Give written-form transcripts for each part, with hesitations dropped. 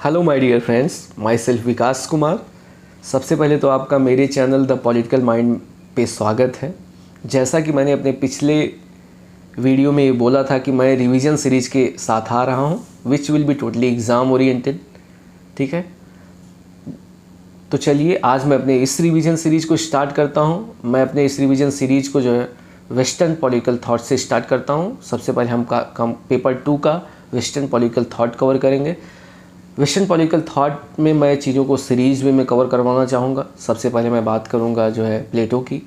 Hello my dear friends, myself Vikas Kumar. सबसे पहले तो आपका मेरे चैनल द पॉलिटिकल माइंड पे स्वागत है। जैसा कि मैंने अपने पिछले वीडियो में ये बोला था कि मैं रिवीजन सीरीज के साथ आ रहा हूँ, which will be totally exam oriented. ठीक है, तो चलिए आज मैं अपने इस रिवीजन सीरीज को स्टार्ट करता हूँ। मैं अपने इस रिवीजन सीरीज को जो है वेस्टर्न पॉलिटिकल थाट से स्टार्ट करता हूँ। सबसे पहले हम पेपर 2 का वेस्टर्न पॉलिटिकल थाट कवर करेंगे। वेस्टर्न पॉलिटिकल थाट में मैं चीज़ों को सीरीज में कवर करवाना चाहूँगा। सबसे पहले मैं बात करूँगा जो है प्लेटो की,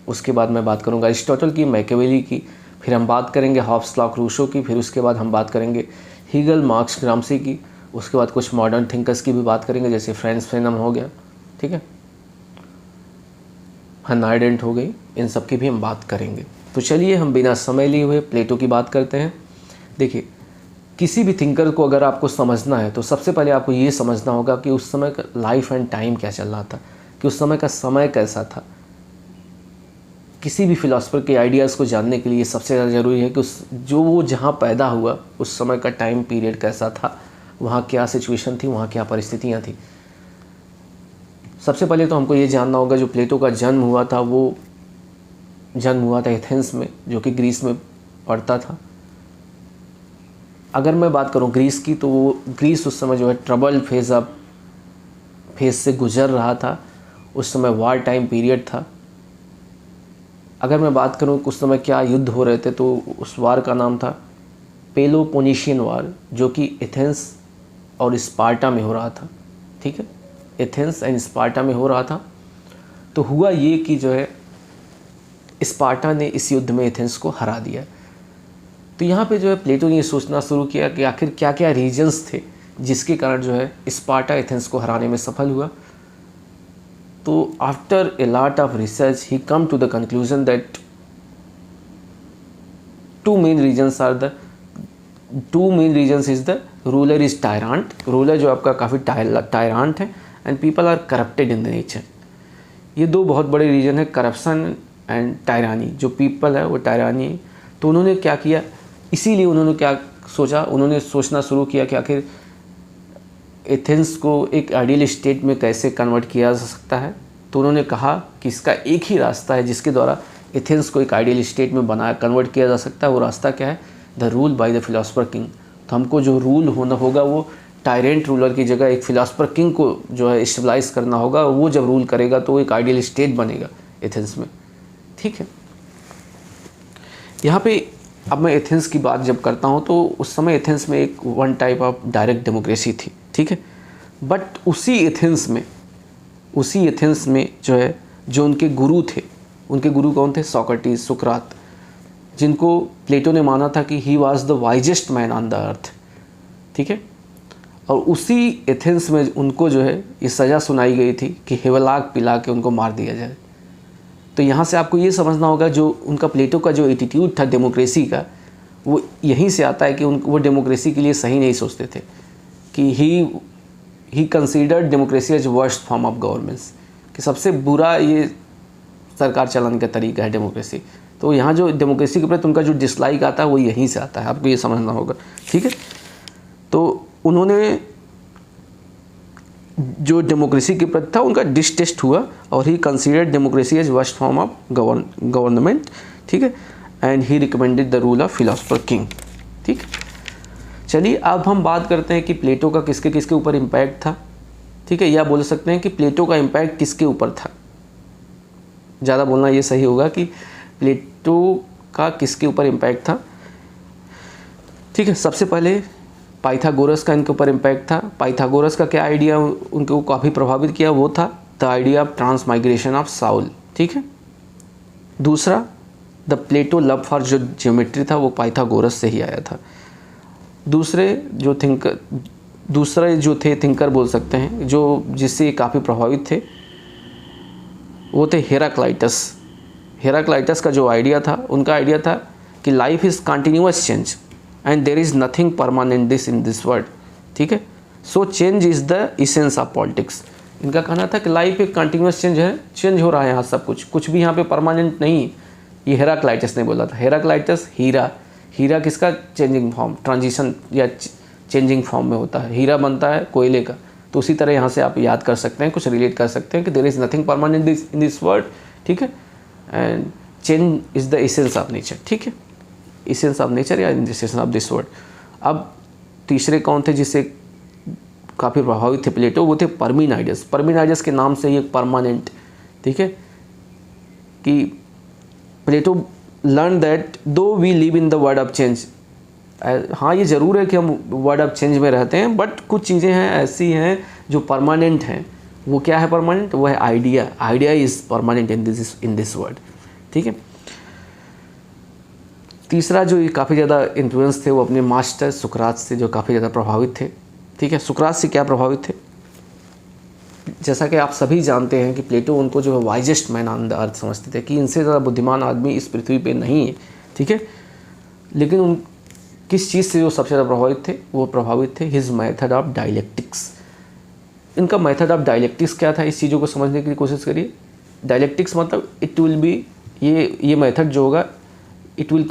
उसके बाद मैं बात करूँगा अरिस्टोटल की, मैकियावेली की, फिर हम बात करेंगे हॉब्स, लॉक, रूसो की, फिर उसके बाद हम बात करेंगे हीगल, मार्क्स, ग्राम्सी की, उसके बाद कुछ मॉडर्न थिंकर्स की भी बात करेंगे जैसे फ्रांस फेनम हो गया, ठीक है, हन्ना आरेंट हो गई, इन सब की भी हम बात करेंगे। तो चलिए हम बिना समय लिए हुए प्लेटो की बात करते हैं। देखिए, किसी भी थिंकर को अगर आपको समझना है तो सबसे पहले आपको ये समझना होगा कि उस समय का लाइफ एंड टाइम क्या चल रहा था, कि उस समय का समय कैसा था। किसी भी फिलोसफर के आइडियाज़ को जानने के लिए सबसे ज़्यादा ज़रूरी है कि वो जहाँ पैदा हुआ उस समय का टाइम पीरियड कैसा था, वहाँ क्या सिचुएशन थी, वहाँ क्या परिस्थितियाँ थी। सबसे पहले तो हमको ये जानना होगा जो प्लेटो का जन्म हुआ था, वो जन्म हुआ था एथेंस में, जो कि ग्रीस में पड़ता था। अगर मैं बात करूं ग्रीस की, तो वो ग्रीस उस समय जो है ट्रबल फेज से गुजर रहा था। उस समय वार टाइम पीरियड था। अगर मैं बात करूं उस समय क्या युद्ध हो रहे थे, तो उस वार का नाम था पेलोपोनेशियन वार, जो कि एथेंस और स्पार्टा में हो रहा था। ठीक है, एथेंस एंड स्पार्टा में हो रहा था। तो हुआ ये कि जो है स्पार्टा ने इस युद्ध में एथेंस को हरा दिया। तो यहाँ पे जो है प्लेटो ने ये सोचना शुरू किया कि आखिर क्या क्या रीजन्स थे जिसके कारण जो है स्पार्टा एथेंस को हराने में सफल हुआ। तो after a lot of research he come to the conclusion that two main reasons is the ruler is tyrant. Ruler जो आपका काफ़ी टायरांट है, and people are corrupted in the nature. ये दो बहुत बड़े रीजन है, करप्शन एंड टायरानी। जो पीपल है वो टायरानी है। तो उन्होंने क्या किया, इसीलिए उन्होंने क्या सोचा, उन्होंने सोचना शुरू किया कि आखिर एथेंस को एक आइडियल स्टेट में कैसे कन्वर्ट किया जा सकता है। तो उन्होंने कहा कि इसका एक ही रास्ता है जिसके द्वारा एथेंस को एक आइडियल स्टेट में कन्वर्ट किया जा सकता है। वो रास्ता क्या है? The rule by the philosopher king. तो हमको जो रूल होना होगा वो टायरेंट रूलर की जगह एक फिलोसफर किंग को जो है स्टेबलाइज करना होगा। वो जब रूल करेगा तो एक आइडियल स्टेट बनेगा एथेंस में। ठीक है, यहाँ पे अब मैं एथेंस की बात जब करता हूँ तो उस समय एथेंस में एक one type of direct democracy थी। ठीक है, बट उसी एथेंस में जो है जो उनके गुरु थे, उनके गुरु कौन थे? सोक्रेटिस, सुकरात, जिनको प्लेटो ने माना था कि he was the wisest man on the earth. ठीक है, और उसी एथेंस में उनको जो है ये सज़ा सुनाई गई थी कि हेवलाक पिला के उनको मार दिया जाए। तो यहाँ से आपको ये समझना होगा जो उनका प्लेटो का जो एटीट्यूड था डेमोक्रेसी का, वो यहीं से आता है कि वो डेमोक्रेसी के लिए सही नहीं सोचते थे, कि he considered democracy as worst form of governance, कि सबसे बुरा ये सरकार चलाने का तरीका है डेमोक्रेसी। तो यहाँ जो डेमोक्रेसी के प्रति उनका जो डिसलाइक आता है वो यहीं से आता है, आपको ये समझना होगा। ठीक है, तो उन्होंने जो डेमोक्रेसी के प्रति था उनका डिसटेस्ट हुआ और he considered democracy as worst form of government. ठीक है, and he recommended the rule of philosopher king. ठीक, चलिए अब हम बात करते हैं कि प्लेटो का किसके किसके ऊपर इम्पैक्ट था। ठीक है, या बोल सकते हैं कि प्लेटो का इम्पैक्ट किसके ऊपर था। ज़्यादा बोलना ये सही होगा कि प्लेटो का किसके ऊपर इम्पैक्ट था। ठीक है, सबसे पहले पाइथागोरस का इनके ऊपर इम्पैक्ट था। पाइथागोरस का क्या आइडिया उनको काफ़ी प्रभावित किया, वो था the idea of transmigration of Saul. ठीक है, दूसरा द प्लेटो लव फॉर जो ज्योमेट्री था वो पाइथागोरस से ही आया था। दूसरे जो थे थिंकर बोल सकते हैं, जो जिससे काफ़ी प्रभावित थे, वो थे हेराक्लाइटस। हेराक्लाइटस का जो आइडिया था, उनका आइडिया था कि life is continuous change and there is nothing permanent in this world. ठीक है, so change is the essence of politics. इनका कहना था कि लाइफ एक कंटिन्यूअस चेंज हो रहा है, यहाँ सब कुछ भी यहाँ पे परमानेंट नहीं है। ये हेराक्लाइटस ने बोला था। हेराक्लाइटस हीरा किसका चेंजिंग फॉर्म, ट्रांजिशन या चेंजिंग फॉर्म में होता है, हीरा बनता है कोयले का, तो उसी तरह यहाँ से आप याद कर सकते हैं, कुछ रिलेट कर सकते हैं कि there is nothing permanent in this world, ठीक है, and change is the essence of nature, ठीक है, एसेंस ऑफ नेचर या in the essence of this world. अब तीसरे कौन थे जिससे काफ़ी प्रभावित थे प्लेटो, वो थे पार्मेनिडाइजस। पार्मेनिडाइजस के नाम से ये परमानेंट, ठीक है, कि Plato learn that though we live in the world of change, हाँ ये ज़रूर है कि हम वर्ड ऑफ चेंज में रहते हैं, बट कुछ चीज़ें हैं ऐसी हैं जो परमानेंट हैं। वो क्या है परमानेंट? वो है idea. Idea is permanent in this world, ठीक है। तीसरा जो काफ़ी ज़्यादा इन्फ्लुएंस थे वो अपने मास्टर सुकरात से जो काफ़ी ज़्यादा प्रभावित थे, ठीक है। सुकरात से क्या प्रभावित थे? जैसा कि आप सभी जानते हैं कि प्लेटो उनको जो है wisest man on the earth समझते थे, कि इनसे ज़्यादा बुद्धिमान आदमी इस पृथ्वी पे नहीं है, ठीक है। लेकिन उन किस चीज़ से जो सबसे ज़्यादा प्रभावित थे? वो प्रभावित थे हिज मेथड ऑफ डायलेक्टिक्स। इनका मेथड ऑफ डायलेक्टिक्स क्या था, इस चीज़ों को समझने की कोशिश करिए। डायलेक्टिक्स मतलब इट विल बी, ये मेथड जो होगा it will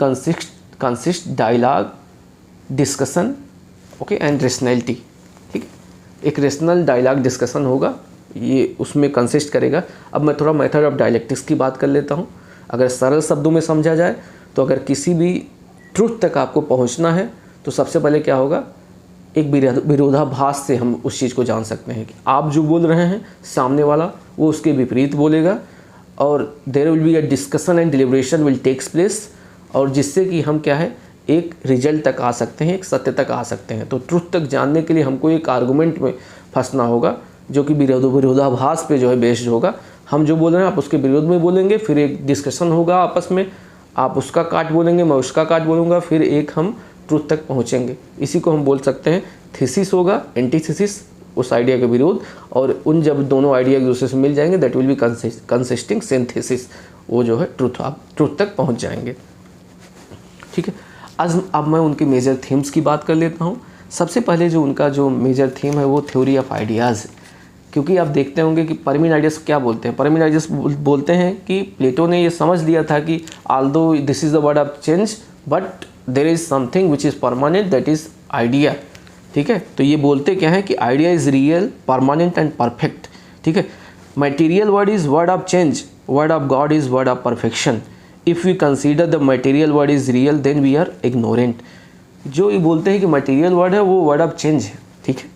consist dialogue, discussion, okay, and rationality, ठीक है। एक रेशनल डायलॉग डिस्कशन होगा, ये उसमें कंसिस्ट करेगा। अब मैं थोड़ा मेथड ऑफ डायलेक्टिक्स की बात कर लेता हूँ। अगर सरल शब्दों में समझा जाए तो अगर किसी भी ट्रुथ तक आपको पहुँचना है तो सबसे पहले क्या होगा, एक विरोधाभास से हम उस चीज़ को जान सकते हैं कि आप जो बोल रहे हैं सामने वाला वो उसके विपरीत बोलेगा, और there will be a discussion and deliberation will takes place, और जिससे कि हम क्या है एक रिजल्ट तक आ सकते हैं, एक सत्य तक आ सकते हैं। तो ट्रुथ तक जानने के लिए हमको एक आर्गूमेंट में फंसना होगा जो कि विरोधाभास पे जो है बेस्ड होगा। हम जो बोल रहे हैं आप उसके विरोध में बोलेंगे, फिर एक डिस्कशन होगा आपस में, आप उसका काट बोलेंगे, मैं उसका काट बोलूँगा, फिर एक हम ट्रुथ तक पहुँचेंगे। इसी को हम बोल सकते हैं थीसिस होगा, एंटीथीसिस, उस आइडिया के विरोध, और उन जब दोनों आइडिया एक दूसरे से मिल जाएंगे that will be consisting synthesis, वो जो है ट्रुथ, आप ट्रुथ तक पहुँच जाएंगे, ठीक है। अब मैं उनके मेजर थीम्स की बात कर लेता हूँ। सबसे पहले जो उनका जो मेजर थीम है वो थ्योरी ऑफ आइडियाज़ है, क्योंकि आप देखते होंगे कि पार्मेनिडाइजस क्या बोलते हैं। पार्मेनिडाइजस बोलते हैं कि प्लेटो ने ये समझ लिया था कि although this is the word of change but there is something which is permanent, that is idea, ठीक है। तो ये बोलते क्या है कि idea is real, permanent and perfect, ठीक है। Material word is word of change, word of God is word of perfection. If we consider the material word is real then we are ignorant. जो ये बोलते हैं कि material word है वो word of change है, ठीक है,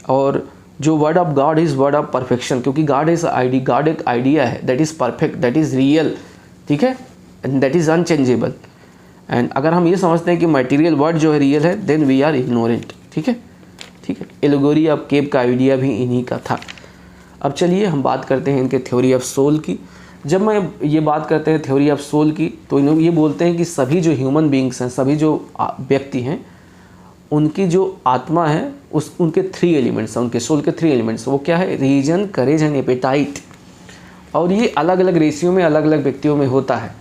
और जो word of God is word of perfection, क्योंकि गॉड इज़ आइडिया, गॉड एक आइडिया है that is perfect, that is real, ठीक है, and that is unchangeable. And अगर हम ये समझते हैं कि मटेरियल वर्ड जो है रियल है देन वी आर इग्नोरेंट, ठीक है, ठीक है। एलिगोरी ऑफ केव का आइडिया भी इन्हीं का था। अब चलिए हम बात करते हैं इनके थ्योरी ऑफ सोल की। जब मैं ये बात करते हैं थ्योरी ऑफ सोल की तो इन्होंने ये बोलते हैं कि सभी जो ह्यूमन बींग्स हैं, सभी जो व्यक्ति हैं, उनकी जो आत्मा है उनके 3 एलिमेंट्स हैं, उनके सोल के 3 एलिमेंट्स। वो क्या है? Reason, courage and appetite. और ये अलग अलग रेशियो में अलग अलग व्यक्तियों में होता है,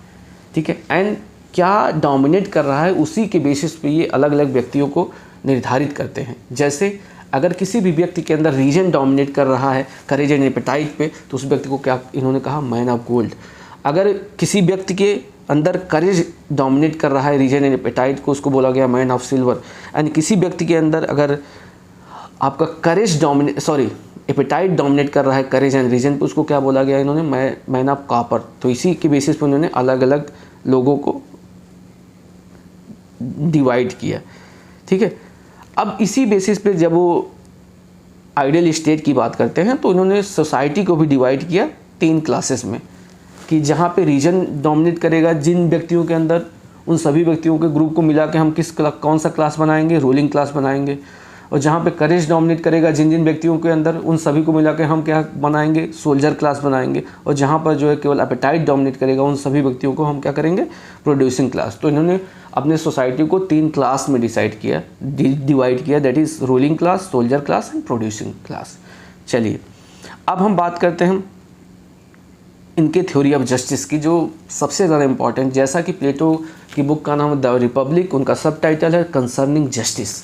ठीक है। एंड क्या डोमिनेट कर रहा है उसी के बेसिस पे ये अलग अलग व्यक्तियों को निर्धारित करते हैं। जैसे अगर किसी भी व्यक्ति के अंदर रीजन डोमिनेट कर रहा है करेज एंड एपेटाइट पे तो उस व्यक्ति को क्या इन्होंने कहा? Man of gold. अगर किसी व्यक्ति के अंदर करेज डोमिनेट कर रहा है रीजन एंड एपेटाइट को, उसको बोला गया मैन ऑफ सिल्वर। एंड किसी व्यक्ति के अंदर अगर आपका करेज एपेटाइट डोमिनेट कर रहा है करेज एंड रीजन पे, उसको क्या बोला गया इन्होंने? Man of copper. तो इसी के बेसिस पे उन्होंने अलग अलग लोगों को डिवाइड किया, ठीक है। अब इसी बेसिस पे जब वो आइडियल स्टेट की बात करते हैं तो इन्होंने सोसाइटी को भी डिवाइड किया 3 क्लासेस में, कि जहाँ पे रीजन डोमिनेट करेगा जिन व्यक्तियों के अंदर, उन सभी व्यक्तियों के ग्रुप को मिला के हम कौन सा क्लास बनाएंगे? रूलिंग क्लास बनाएंगे। और जहाँ पे करेज डोमिनेट करेगा जिन जिन व्यक्तियों के अंदर, उन सभी को मिला के हम क्या बनाएंगे? सोल्जर क्लास बनाएंगे। और जहाँ पर जो है केवल एपेटाइट डोमिनेट करेगा उन सभी व्यक्तियों को हम क्या करेंगे? Producing class. तो इन्होंने अपने सोसाइटी को 3 क्लास में डिवाइड किया, that is ruling class, soldier class and producing class. चलिए अब हम बात करते हैं इनके थ्योरी ऑफ जस्टिस की, जो सबसे ज़्यादा इम्पॉर्टेंट। जैसा कि प्लेटो की बुक का नाम है द रिपब्लिक, उनका सब टाइटल है कंसर्निंग जस्टिस।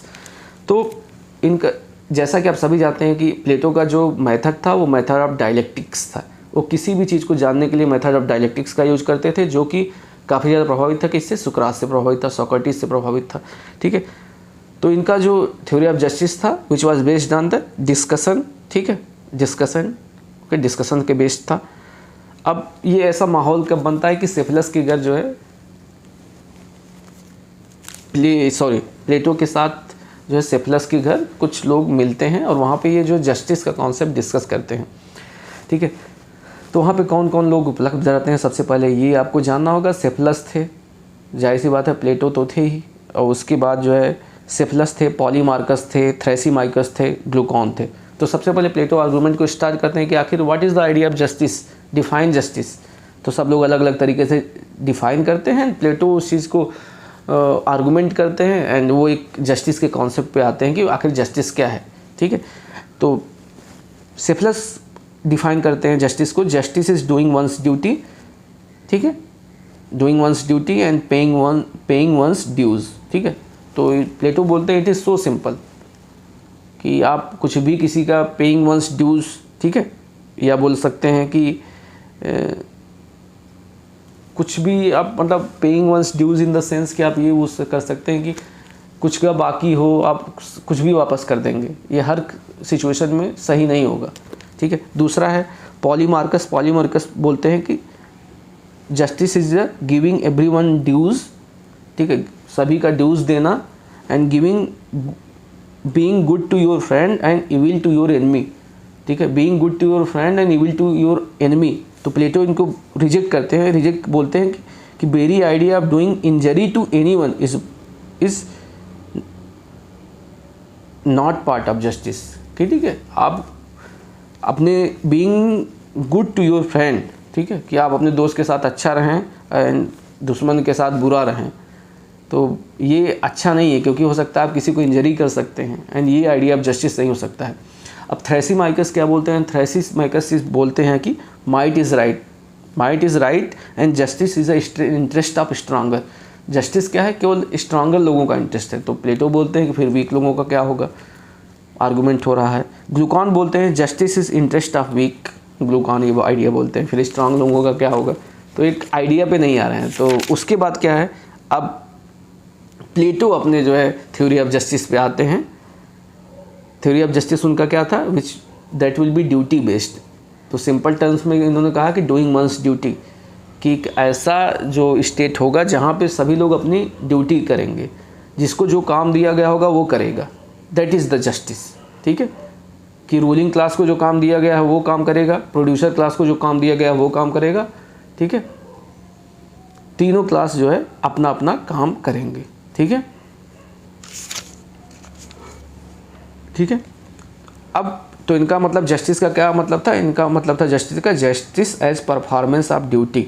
तो इनका, जैसा कि आप सभी जानते हैं कि प्लेटो का जो मेथड था वो मेथड ऑफ डायलेक्टिक्स था। वो किसी भी चीज़ को जानने के लिए मेथड ऑफ डायलेक्टिक्स का यूज़ करते थे, जो कि काफ़ी ज़्यादा प्रभावित था। किससे? सुकरात से प्रभावित था, सोक्रेटिस से प्रभावित था, ठीक है। तो इनका जो थ्योरी ऑफ जस्टिस था which was based on the discussion, ठीक है, डिस्कशन के बेस्ड था। अब ये ऐसा माहौल कब बनता है कि सेफलस के घर जो है प्लेटो के साथ जो है सेफलस के घर कुछ लोग मिलते हैं और वहाँ पे ये जो जस्टिस का कॉन्सेप्ट डिस्कस करते हैं, ठीक है। तो वहाँ पे कौन कौन लोग उपलब्ध रहते हैं, सबसे पहले ये आपको जानना होगा। सेफलस थे, जाहिर सी बात है, प्लेटो तो थे ही, और उसके बाद जो है सेफलस थे, पॉलीमार्कस थे, थ्रेसिमाइकस थे, ग्लूकॉन थे। तो सबसे पहले प्लेटो आर्गूमेंट को स्टार्ट करते हैं कि आखिर what is the idea of justice, define justice. तो सब लोग अलग अलग तरीके से डिफाइन करते हैं, प्लेटो उस चीज़ को आर्गूमेंट करते हैं एंड वो एक जस्टिस के कॉन्सेप्ट पे आते हैं कि आखिर जस्टिस क्या है, ठीक है। तो सेफलस डिफाइन करते हैं जस्टिस को, justice is doing one's duty, ठीक है, doing one's duty and paying one's dues, ठीक है। तो प्लेटो बोलते हैं इट इज़ सो सिंपल कि आप कुछ भी किसी का पेइंग वंस ड्यूज़, ठीक है, या बोल सकते हैं कि कुछ भी आप मतलब paying one's dues in the sense कि आप ये यूज़ कर सकते हैं कि कुछ का बाकी हो आप कुछ भी वापस कर देंगे, ये हर सिचुएशन में सही नहीं होगा, ठीक है। दूसरा है पॉलीमार्कस बोलते हैं कि justice is the giving everyone dues, ठीक है, सभी का ड्यूज़ देना, and giving being good to your friend and evil to your enemy, ठीक है, being good to your friend and evil to your enemy. तो प्लेटो इनको रिजेक्ट करते हैं, रिजेक्ट बोलते हैं कि very idea of doing injury to anyone is not part of justice, ठीक है। आप अपने being good to your friend, ठीक है, कि आप अपने दोस्त के साथ अच्छा रहें एंड दुश्मन के साथ बुरा रहें, तो ये अच्छा नहीं है, क्योंकि हो सकता है आप किसी को इंजरी कर सकते हैं एंड ये आइडिया ऑफ जस्टिस नहीं हो सकता है। अब थ्रेसिमाइकस क्या बोलते हैं, थ्रेसिमाइकस बोलते हैं कि might is right and justice is a interest of stronger. Justice क्या है, केवल स्ट्रांगर लोगों का इंटरेस्ट है। तो प्लेटो बोलते हैं कि फिर वीक लोगों का क्या होगा, आर्गूमेंट हो रहा है। ग्लूकॉन बोलते हैं justice is interest of weak, Glaucon ये आइडिया बोलते हैं, फिर स्ट्रांग लोगों का क्या होगा। तो एक आइडिया पे नहीं आ रहे हैं। तो उसके बाद क्या है, अब प्लेटो अपने जो है थ्योरी ऑफ जस्टिस पे आते हैं। थ्योरी ऑफ जस्टिस उनका क्या था, which that will be duty based. तो सिंपल टर्म्स में इन्होंने कहा कि डूइंग वंस ड्यूटी, कि एक ऐसा जो स्टेट होगा जहाँ पे सभी लोग अपनी ड्यूटी करेंगे, जिसको जो काम दिया गया होगा वो करेगा, दैट इज़ द जस्टिस, ठीक है। कि रूलिंग क्लास को जो काम दिया गया है वो काम करेगा, प्रोड्यूसर क्लास को जो काम दिया गया है वो काम करेगा, ठीक है। तीनों क्लास जो है अपना अपना काम करेंगे, ठीक है, ठीक है। अब तो इनका मतलब जस्टिस का क्या मतलब था, इनका मतलब था justice as performance of duty.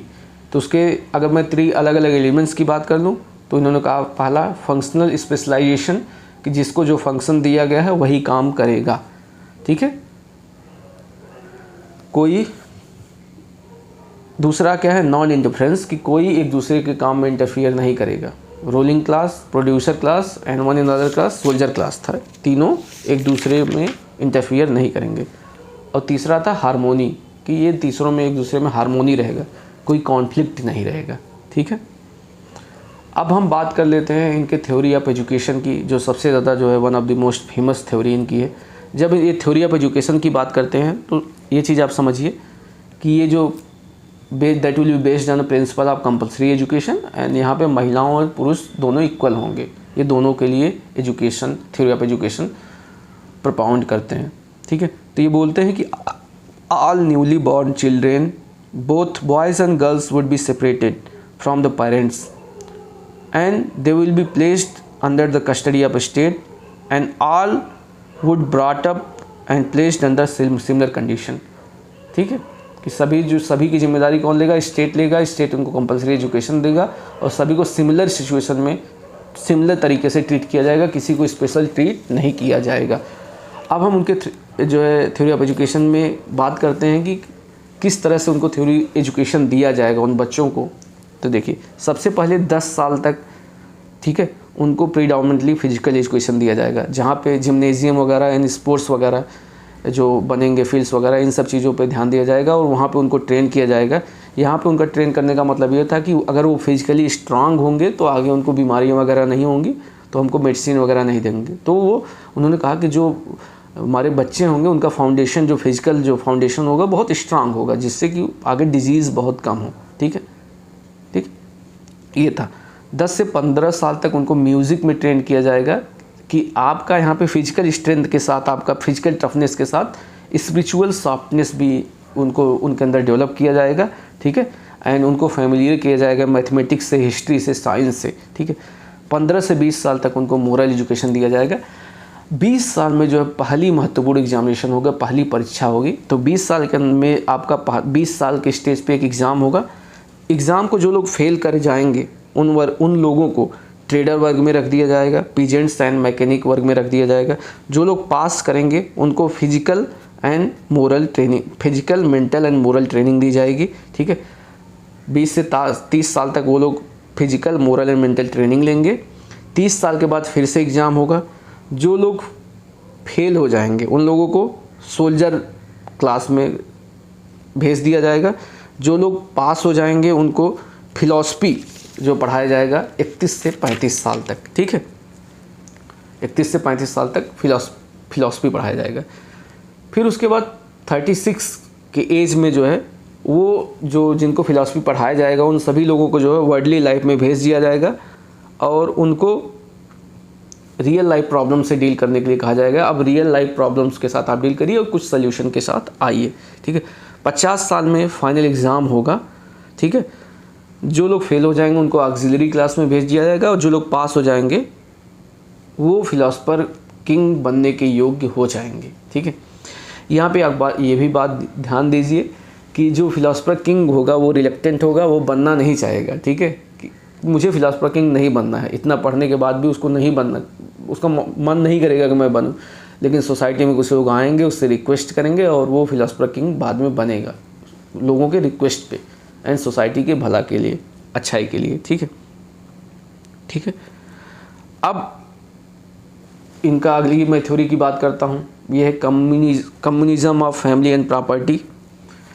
तो उसके अगर मैं 3 अलग अलग एलिमेंट्स की बात कर लूँ तो इन्होंने कहा, पहला फंक्शनल स्पेशलाइजेशन, कि जिसको जो फंक्शन दिया गया है वही काम करेगा, ठीक है। कोई दूसरा क्या है, नॉन इंटरफेरेंस, कि कोई एक दूसरे के काम में इंटरफियर नहीं करेगा। Ruling class, producer class and one in other class soldier class था, तीनों एक दूसरे में इंटरफियर नहीं करेंगे। और तीसरा था हारमोनी, कि ये तीसरों में एक दूसरे में हारमोनी रहेगा, कोई कॉन्फ्लिक्ट नहीं रहेगा, ठीक है। अब हम बात कर लेते हैं इनके थ्योरी ऑफ एजुकेशन की, जो सबसे ज़्यादा जो है one of the most famous theory इनकी है। जब ये थ्योरी ऑफ एजुकेशन की बात करते हैं तो ये चीज़ आप समझिए कि ये जो that will be based on the principle of compulsory education, and यहाँ पे महिलाओं और पुरुष दोनों इक्वल होंगे। ये दोनों के लिए education, theory of education propound करते हैं, ठीक है। तो ये बोलते हैं कि all newly born children both boys and girls would be separated from the parents and they will be placed under the custody of state and all would brought up and placed under similar condition, ठीक है। कि सभी की जिम्मेदारी कौन लेगा, state लेगा, state उनको कंपलसरी एजुकेशन देगा और सभी को सिमिलर सिचुएशन में सिमिलर तरीके से ट्रीट किया जाएगा, किसी को स्पेशल ट्रीट नहीं किया जाएगा। अब हम उनके जो है थ्योरी ऑफ एजुकेशन में बात करते हैं कि किस तरह से उनको थ्योरी एजुकेशन दिया जाएगा उन बच्चों को। तो देखिए, सबसे पहले 10 साल तक, ठीक है, उनको प्रीडोमिनेंटली फिजिकल एजुकेशन दिया जाएगा, जहाँ पे जिम्नेजियम वगैरह एंड स्पोर्ट्स वगैरह जो बनेंगे, फील्ड्स वगैरह, इन सब चीज़ों पे ध्यान दिया जाएगा और वहाँ पे उनको ट्रेन किया जाएगा। यहाँ पे उनका ट्रेन करने का मतलब ये था कि अगर वो फिजिकली स्ट्रांग होंगे तो आगे उनको बीमारियाँ वगैरह नहीं होंगी तो हमको मेडिसिन वगैरह नहीं देंगे। तो वो उन्होंने कहा कि जो हमारे बच्चे होंगे उनका फाउंडेशन, जो फिजिकल जो फाउंडेशन होगा बहुत स्ट्रांग होगा, जिससे कि आगे डिजीज़ बहुत कम हो। ठीक है, ठीक, ये था। 10 से 15 साल तक उनको म्यूज़िक में ट्रेन किया जाएगा कि आपका यहाँ पे फिजिकल स्ट्रेंथ के साथ, आपका फिजिकल टफनेस के साथ स्पिरिचुअल सॉफ्टनेस भी उनको उनके अंदर डेवलप किया जाएगा। ठीक है, एंड उनको फैमिलियर किया जाएगा मैथमेटिक्स से, हिस्ट्री से, साइंस से। ठीक है, 15 से 20 साल तक उनको मोरल एजुकेशन दिया जाएगा। 20 साल में जो है पहली महत्वपूर्ण एग्जामिनेशन होगा, पहली परीक्षा होगी। तो 20 साल के में आपका 20 साल के स्टेज पे एक एग्ज़ाम होगा। एग्ज़ाम को जो लोग फेल कर जाएंगे उन लोगों को ट्रेडर वर्ग में रख दिया जाएगा, पीजेंट्स एंड मैकेनिक वर्ग में रख दिया जाएगा। जो लोग पास करेंगे उनको physical and moral training, physical, mental and moral training दी जाएगी। ठीक है, 20 से 30 साल तक वो लोग physical, moral and mental training लेंगे। 30 साल के बाद फिर से एग्ज़ाम होगा। जो लोग फेल हो जाएंगे उन लोगों को सोल्जर क्लास में भेज दिया जाएगा। जो लोग पास हो जाएंगे उनको फिलॉसफी जो पढ़ाया जाएगा 31 से 35 साल तक। ठीक है, 31 से 35 साल तक फिलॉसफी पढ़ाया जाएगा। फिर उसके बाद 36 के एज में जो है वो जो जिनको फिलॉसफी पढ़ाया जाएगा उन सभी लोगों को जो है वर्ल्डली लाइफ में भेज दिया जाएगा और उनको रियल लाइफ प्रॉब्लम से डील करने के लिए कहा जाएगा। अब रियल लाइफ प्रॉब्लम्स के साथ आप डील करिए और कुछ सोल्यूशन के साथ आइए। ठीक है, 50 साल में फाइनल एग्ज़ाम होगा। ठीक है, जो लोग फेल हो जाएंगे उनको ऑक्सिलरी क्लास में भेज दिया जाएगा और जो लोग पास हो जाएंगे वो फिलोसफर किंग बनने के योग्य हो जाएंगे। ठीक है, यहाँ पे आप ये भी बात ध्यान दीजिए कि जो फिलोसफर किंग होगा वो रिलेक्टेंट होगा, वो बनना नहीं चाहेगा। ठीक है, कि मुझे फिलोसफर किंग नहीं बनना है, इतना पढ़ने के बाद भी उसको नहीं बनना, उसका मन नहीं करेगा कि मैं बनूं। लेकिन सोसाइटी में कुछ लोग आएंगे, उससे रिक्वेस्ट करेंगे और वो फिलोसफर किंग बाद में बनेगा, लोगों के रिक्वेस्ट पे एंड सोसाइटी के भला के लिए, अच्छाई के लिए। ठीक है, ठीक है। अब इनका अगली मैं थ्योरी की बात करता हूँ। ये है communism of family and property.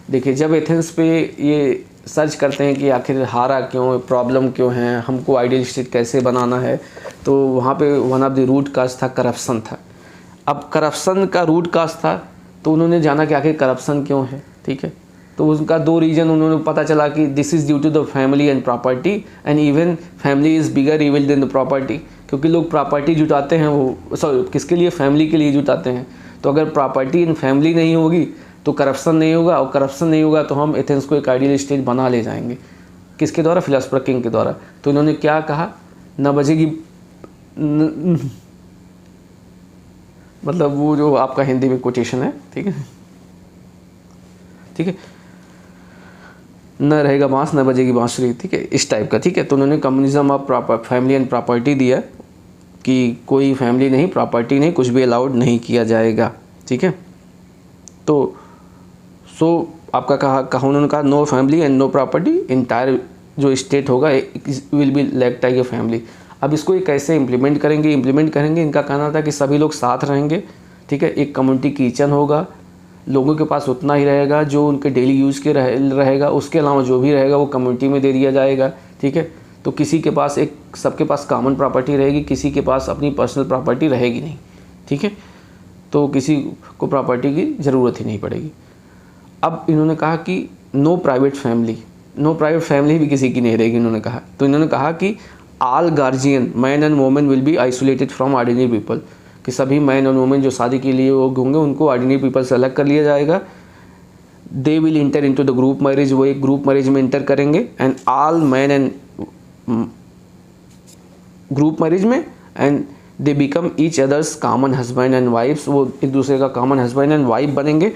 देखिए, जब एथेंस पे ये सर्च करते हैं कि आखिर हारा क्यों, प्रॉब्लम क्यों है, हमको आइडियल स्टेट कैसे बनाना है, तो वहाँ पे one of the root cause था करप्शन था। अब करप्शन का रूट काज था तो उन्होंने जाना कि आखिर करप्शन क्यों है। ठीक है, तो उनका 2 रीज़न उन्होंने पता चला कि this is due to the family and property and even family is bigger evil then the property. क्योंकि लोग प्रॉपर्टी जुटाते हैं, वो सॉरी किसके लिए, फैमिली के लिए जुटाते हैं। तो अगर प्रॉपर्टी एंड फैमिली नहीं होगी तो करप्शन नहीं होगा, और करप्शन नहीं होगा तो हम एथेंस को एक आइडियल स्टेट बना ले जाएंगे। किसके द्वारा, फिलोसफर किंग के द्वारा। तो इन्होंने क्या कहा, न बजेगी मतलब वो जो आपका हिंदी में कोटेशन है। ठीक है, ठीक है, न रहेगा बांस न बजेगी बांसुरी। ठीक है, इस टाइप का। ठीक है, तो उन्होंने communism of family and property दिया कि कोई फैमिली नहीं, प्रॉपर्टी नहीं, कुछ भी अलाउड नहीं किया जाएगा। ठीक है, तो आपका कहा उन्होंने कहा no family and no property, entire जो स्टेट होगा will be left like a family. अब इसको ये कैसे इम्प्लीमेंट करेंगे, इनका कहना था कि सभी लोग साथ रहेंगे। ठीक है, एक कम्युनिटी किचन होगा, लोगों के पास उतना ही रहेगा जो उनके डेली यूज़ के रहेगा, उसके अलावा जो भी रहेगा वो कम्युनिटी में दे दिया जाएगा। ठीक है, तो किसी के पास सबके पास कॉमन प्रॉपर्टी रहेगी, किसी के पास अपनी पर्सनल प्रॉपर्टी रहेगी नहीं। ठीक है, तो किसी को प्रॉपर्टी की ज़रूरत ही नहीं पड़ेगी। अब इन्होंने कहा कि नो प्राइवेट फैमिली भी किसी की नहीं रहेगी इन्होंने कहा। तो इन्होंने कहा कि all guardian man and women will be isolated from ordinary people, कि सभी मैन और वोमेन जो शादी के लिए वो होंगे उनको ऑर्डिनरी पीपल से अलग कर लिया जाएगा। They will enter into the group marriage, वो एक ग्रुप मैरिज में इंटर करेंगे। And all man and group marriage में and they become each others common husband and wives, वो एक दूसरे का कॉमन हस्बैंड एंड वाइफ बनेंगे।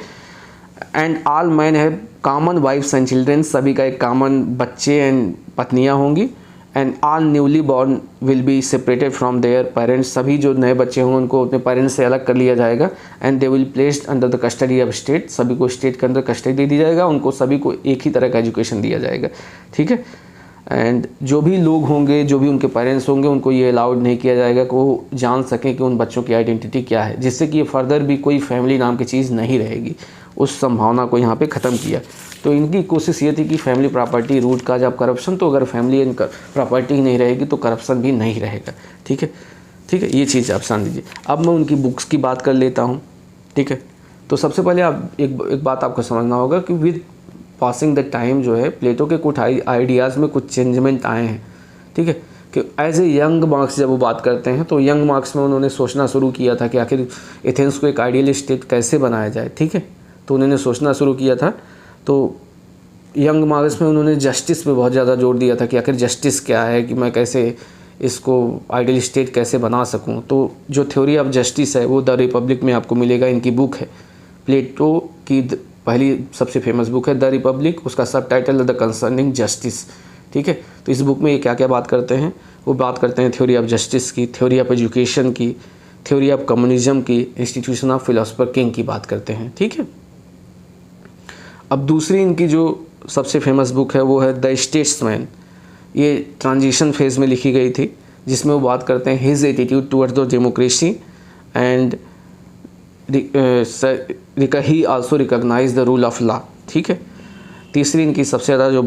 And all man have common wives and children, सभी का एक कॉमन बच्चे एंड पत्नियां होंगी। And all newly born will be separated from their parents, सभी जो नए बच्चे होंगे उनको अपने पेरेंट्स से अलग कर लिया जाएगा। And they will placed under the custody of state, सभी को स्टेट के अंदर कस्टडी दे दी जाएगा, उनको सभी को एक ही तरह का एजुकेशन दिया जाएगा। ठीक है, एंड जो भी लोग होंगे, जो भी उनके पेरेंट्स होंगे, उनको ये अलाउड नहीं किया जाएगा कि वो जान सकें कि उन बच्चों की आइडेंटिटी क्या है, जिससे कि ये फर्दर भी कोई फैमिली नाम की चीज़ नहीं रहेगी। उस संभावना को यहाँ पे ख़त्म किया। तो इनकी कोशिश ये थी कि family property root cause of corruption, तो अगर फैमिली एंड प्रॉपर्टी ही नहीं रहेगी तो करप्शन भी नहीं रहेगा। ठीक है, ठीक है, ये चीज़ आप समझ लीजिए। अब मैं उनकी बुक्स की बात कर लेता हूँ, ठीक है। तो सबसे पहले आप एक बात आपको समझना होगा कि विद पासिंग द टाइम जो है प्लेटो के कुछ आइडियाज़ में कुछ चेंजमेंट आए हैं, ठीक है। कि एज ए यंग मार्क्स जब वो बात करते हैं तो यंग मार्क्स में उन्होंने सोचना शुरू किया था कि आखिर एथेंस को एक आइडियल स्टेट कैसे बनाया जाए, ठीक है। तो उन्होंने सोचना शुरू किया था। तो यंग मार्क्स में उन्होंने जस्टिस पे बहुत ज़्यादा जोर दिया था कि आखिर जस्टिस क्या है, कि मैं कैसे इसको आइडियल स्टेट कैसे बना सकूं। तो जो थ्योरी ऑफ जस्टिस है वो द रिपब्लिक में आपको मिलेगा, इनकी बुक है। प्लेटो की पहली सबसे फेमस बुक है द रिपब्लिक, उसका सब टाइटल है द कंसर्निंग जस्टिस, ठीक है। तो इस बुक में ये क्या क्या बात करते हैं, वो बात करते हैं थ्योरी ऑफ जस्टिस की, थ्योरी ऑफ एजुकेशन की, थ्योरी ऑफ कम्युनिज्म की, इंस्टीट्यूशन ऑफ फिलोसोफर किंग की बात करते हैं, ठीक है। अब दूसरी इनकी जो सबसे फेमस बुक है वो है द स्टेट्समैन। ये ट्रांजिशन फेज़ में लिखी गई थी, जिसमें वो बात करते हैं his attitude towards the democracy and he also recognise the rule of law, ठीक है। तीसरी इनकी सबसे ज़्यादा जो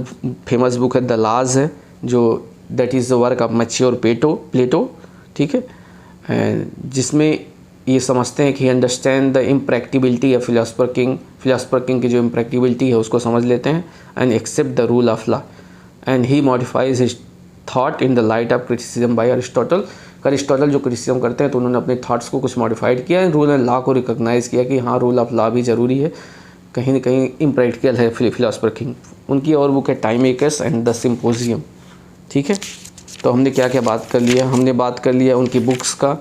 फेमस बुक है द लॉज है, जो that is the work of mature Plato, ठीक है। जिसमें ये समझते हैं कि understand the impracticability of philosopher king की जो इम्प्रैक्टिबिलिटी है उसको समझ लेते हैं and accept the rule of law and he modifies his thought in the light of criticism by Aristotle. Aristotle जो क्रिटिसिज्म करते हैं तो उन्होंने अपने थॉट्स को कुछ मॉडिफाइड किया, रूल एंड लॉ को रिकॉग्नाइज़ किया कि हाँ रूल ऑफ लॉ भी ज़रूरी है, कहीं ना कहीं इम्प्रैक्टिकल है फिलोसोफर किंग। उनकी और बुक है टाइमेकस एंड द सिम्पोजियम, ठीक है। तो हमने क्या क्या बात कर लिया, हमने बात कर लिया उनकी बुक्स का,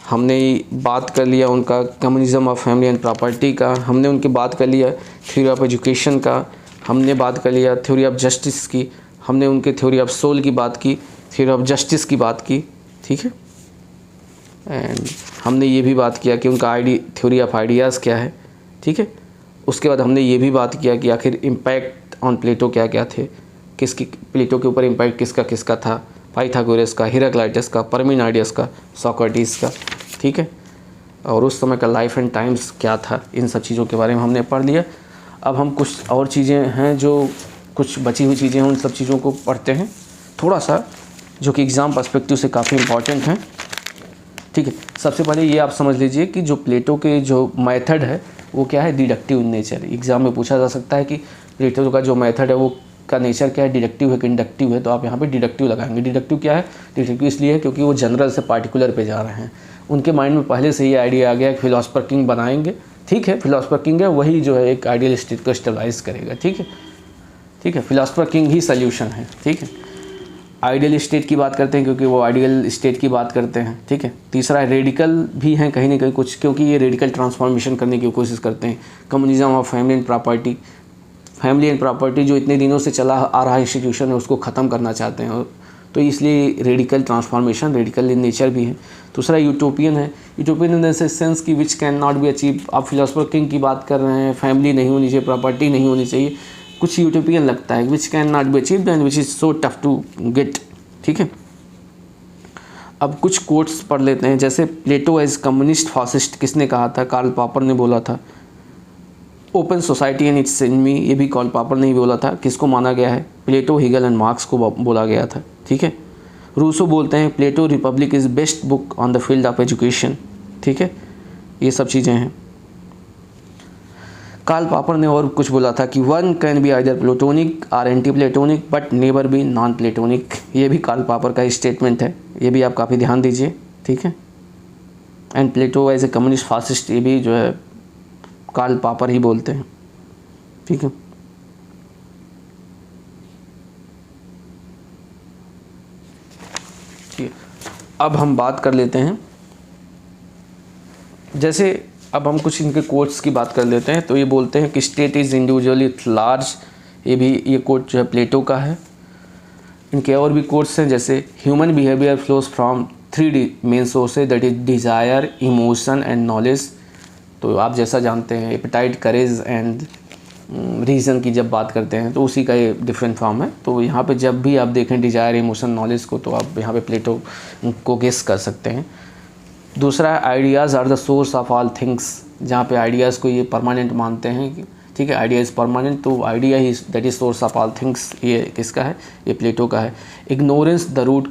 हमने बात कर लिया उनका communism of family and property का, हमने उनकी बात कर लिया थ्योरी ऑफ एजुकेशन का, हमने बात कर लिया थ्योरी ऑफ जस्टिस की, हमने उनके थ्योरी ऑफ सोल की बात की, थ्योरी ऑफ जस्टिस की बात की, ठीक है। एंड हमने ये भी बात किया कि उनका थ्योरी ऑफ आइडियाज़ क्या है, ठीक है। उसके बाद हमने ये भी बात किया कि आखिर इम्पैक्ट ऑन प्लेटो क्या क्या थे, किसकी प्लेटो के ऊपर इम्पैक्ट किसका किसका था, पाइथागोरस का, हेराक्लाइटस का, पार्मेनाइडस का, सोक्रेटिस का, ठीक है। और उस समय का लाइफ एंड टाइम्स क्या था, इन सब चीज़ों के बारे में हमने पढ़ लिया। अब हम कुछ और चीज़ें हैं जो कुछ बची हुई चीज़ें हैं उन सब चीज़ों को पढ़ते हैं थोड़ा सा, जो कि एग्ज़ाम पर्सपेक्टिव से काफ़ी इंपॉर्टेंट हैं, ठीक है। सबसे पहले ये आप समझ लीजिए कि जो प्लेटो के जो मेथड है वो क्या है, डिडक्टिव नेचर। एग्ज़ाम में पूछा जा सकता है कि प्लेटो का जो मेथड है वो का नेचर क्या है, डिडक्टिव है कि इंडक्टिव है, तो आप यहाँ पे डिडक्टिव लगाएंगे। डिडक्टिव क्या है, डिडक्टिव इसलिए है क्योंकि वो जनरल से पार्टिकुलर पे जा रहे हैं। उनके माइंड में पहले से ये आइडिया आ गया कि फिलोसोफर किंग बनाएंगे, ठीक है। फिलोसोफर किंग है वही जो है एक आइडियल स्टेट को स्टेबलाइज करेगा, ठीक है, ठीक है। फिलोसोफर किंग ही सल्यूशन है, ठीक है। आइडियल स्टेट की बात करते हैं क्योंकि वो आइडियल स्टेट की बात करते हैं, ठीक है। तीसरा रेडिकल भी हैं कहीं ना कहीं कुछ, क्योंकि ये रेडिकल ट्रांसफॉर्मेशन करने की कोशिश करते हैं। Communism of family and property, family and property जो इतने दिनों से चला आ रहा इंस्टीट्यूशन है उसको ख़त्म करना चाहते हैं, तो इसलिए radical transformation, radical in nature भी है। दूसरा यूटोपियन है, यूटोपियन इन द सेंस की विच कैन नॉट बी अचीव। आप फिलोसोफर किंग की बात कर रहे हैं, फैमिली नहीं होनी चाहिए, प्रॉपर्टी नहीं होनी चाहिए, कुछ यूटोपियन लगता है, which can not be achieve and which is so tough to get, ठीक है। अब कुछ कोट्स पढ़ लेते हैं, जैसे प्लेटो एज कम्युनिस्ट फासिस्ट किसने कहा था, कार्ल पॉपर ने बोला था। Open society and it's enemy, ये भी कार्ल पॉपर ने ही बोला था। किसको माना गया है, प्लेटो, हेगल एंड मार्क्स को बोला गया था, ठीक है। रूसो बोलते हैं Plato Republic is best book on the field of education, ठीक है। ये सब चीज़ें हैं। कार्ल पॉपर ने और कुछ बोला था कि one can be either platonic और anti platonic but never be non platonic. ये भी कार्ल पॉपर का स्टेटमेंट है, ये भी आप काफ़ी ध्यान दीजिए, ठीक है। And Plato as a communist fascist, ये भी जो है कार्ल पॉपर ही बोलते हैं, ठीक है। अब हम बात कर लेते हैं, जैसे अब हम कुछ इनके कोट्स की बात कर लेते हैं। तो ये बोलते हैं कि स्टेट इज़ इंडिविजुअली लार्ज, ये कोट जो है प्लेटो का है। इनके और भी कोट्स हैं, जैसे human behaviour flows from 3 main sources, that is desire, emotion and knowledge. तो आप जैसा जानते हैं एपेटाइट, करेज एंड रीज़न की जब बात करते हैं तो उसी का ये डिफरेंट फॉर्म है। तो यहाँ पे जब भी आप देखें डिज़ायर, इमोशन, नॉलेज को, तो आप यहाँ पे प्लेटो को गेस कर सकते हैं। दूसरा ideas are the source of all things, जहाँ पे आइडियाज़ को ये परमानेंट मानते हैं, ठीक है। आइडिया इज़ परमानेंट, तो आइडिया ही that is source of all things, ये किसका है, ये प्लेटो का है। Ignorance the root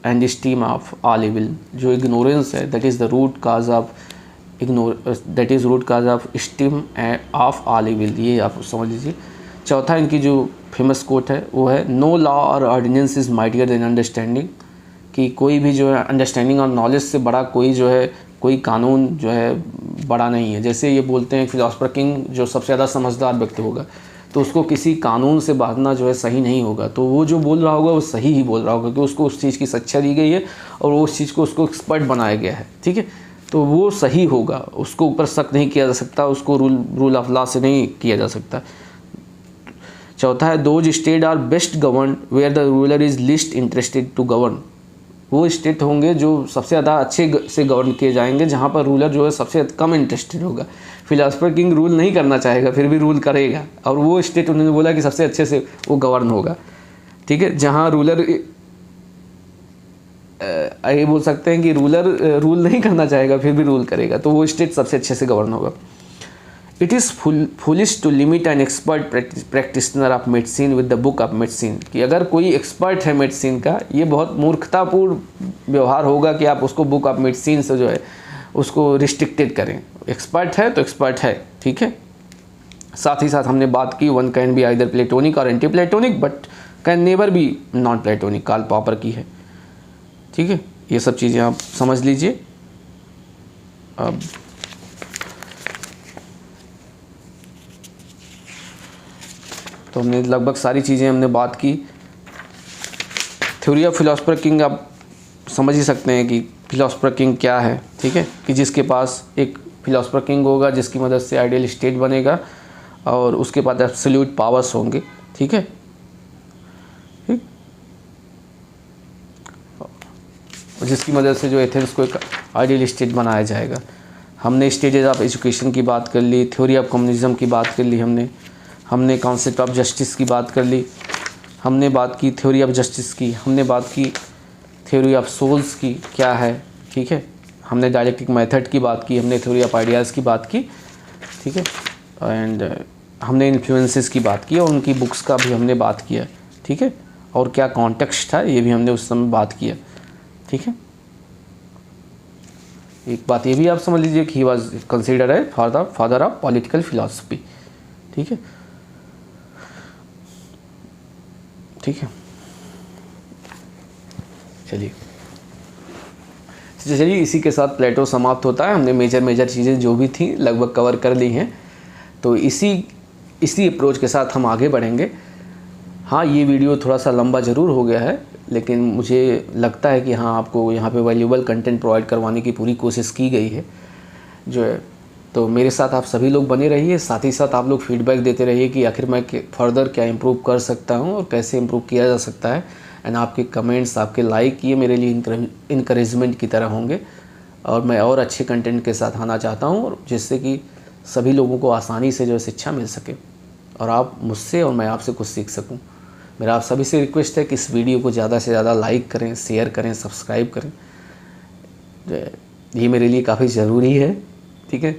and stem of all evil. जो इग्नोरेंस है that is the root cause of that is root cause of stem of all evil, ये आप समझ लीजिए। चौथा इनकी जो फेमस कोट है वो है नो लॉ और ordinance is mightier than understanding, कि कोई भी जो है अंडरस्टैंडिंग और नॉलेज से बड़ा कोई जो है कोई कानून जो है बड़ा नहीं है। जैसे ये बोलते हैं फिलोसफर किंग जो सबसे ज़्यादा समझदार व्यक्ति होगा तो उसको किसी कानून से बांधना जो है सही नहीं होगा, तो वो जो बोल रहा होगा वो सही ही बोल रहा होगा क्योंकि उसको उस चीज़ की शिक्षा दी गई है और वो उस चीज़ को उसको एक्सपर्ट बनाया गया है, ठीक है, तो वो सही होगा, उसको ऊपर शक नहीं किया जा सकता, उसको रूल ऑफ लॉ से नहीं किया जा सकता। चौथा है those state are best govern where the ruler is least interested to govern. वो स्टेट होंगे जो सबसे ज़्यादा अच्छे से गवर्न किए जाएंगे जहाँ पर रूलर जो है सबसे कम इंटरेस्टेड होगा। फिलोसफर किंग रूल नहीं करना चाहेगा फिर भी रूल करेगा, और वो स्टेट उन्होंने बोला कि सबसे अच्छे से वो गवर्न होगा, ठीक है। जहाँ रूलर ये बोल सकते हैं कि रूलर रूल नहीं करना चाहेगा फिर भी रूल करेगा, तो वो स्टेट सबसे अच्छे से गवर्न होगा। It is foolish to limit an expert practitioner of medicine with the book of medicine, कि अगर कोई एक्सपर्ट है मेडिसिन का, ये बहुत मूर्खतापूर्ण व्यवहार होगा कि आप उसको बुक ऑफ मेडिसिन से जो है उसको रिस्ट्रिक्टेड करें। एक्सपर्ट है तो एक्सपर्ट है, ठीक है। साथ ही साथ हमने बात की one can be either platonic और anti platonic but can never be non platonic, Karl Popper की है, ठीक है। ये सब चीज़ें आप समझ लीजिए। अब तो हमने लगभग सारी चीज़ें हमने बात की। थ्योरी ऑफ फिलोसफर किंग आप समझ ही सकते हैं कि फिलोसफर किंग क्या है, ठीक है, कि जिसके पास एक फिलोसफर किंग होगा जिसकी मदद से आइडियल स्टेट बनेगा और उसके पास एब्सोल्यूट पावर्स होंगे, ठीक है, ठीक, जिसकी मदद से जो एथेंस को एक आइडियल स्टेट बनाया जाएगा। हमने स्टेजेस ऑफ एजुकेशन की बात कर ली, थ्योरी ऑफ कम्युनिज्म की बात कर ली, हमने कॉन्सेप्ट ऑफ जस्टिस की बात कर ली, हमने बात की थ्योरी ऑफ जस्टिस की, हमने बात की थ्योरी ऑफ सोल्स की क्या है, ठीक है, हमने डायलेक्टिक मेथड की बात की, हमने थ्योरी ऑफ आइडियाज़ की बात की, ठीक है, एंड हमने इन्फ्लुएंसेस की बात की और उनकी बुक्स का भी हमने बात किया, ठीक है, और क्या कॉन्टेक्स्ट था ये भी हमने उस समय बात किया, ठीक है। एक बात ये भी आप समझ लीजिए कि ही वाज कंसीडर्ड है फादर ऑफ पॉलिटिकल फिलॉसफी, ठीक है, ठीक है। चलिए इसी के साथ प्लेटो समाप्त होता है। हमने मेजर चीज़ें जो भी थी लगभग कवर कर ली हैं, तो इसी अप्रोच के साथ हम आगे बढ़ेंगे। हाँ, ये वीडियो थोड़ा सा लंबा ज़रूर हो गया है, लेकिन मुझे लगता है कि हाँ आपको यहाँ पे वैल्यूएबल कंटेंट प्रोवाइड करवाने की पूरी कोशिश की गई है जो है। तो मेरे साथ आप सभी लोग बने रहिए, साथ ही साथ आप लोग फीडबैक देते रहिए कि आखिर मैं फर्दर क्या इम्प्रूव कर सकता हूँ और कैसे इम्प्रूव किया जा सकता है। एंड आपके कमेंट्स, आपके लाइक ये मेरे लिए इनकरेजमेंट की तरह होंगे और मैं और अच्छे कंटेंट के साथ आना चाहता हूँ, और जिससे कि सभी लोगों को आसानी से जो शिक्षा मिल सके और आप मुझसे और मैं आपसे कुछ सीख सकूँ। मेरा आप सभी से रिक्वेस्ट है कि इस वीडियो को ज़्यादा से ज़्यादा लाइक करें, शेयर करें, सब्सक्राइब करें, ये मेरे लिए काफ़ी ज़रूरी है, ठीक है।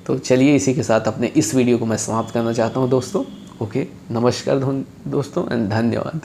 तो चलिए इसी के साथ अपने इस वीडियो को मैं समाप्त करना चाहता हूँ दोस्तों। ओके, नमस्कार दोस्तों एंड धन्यवाद।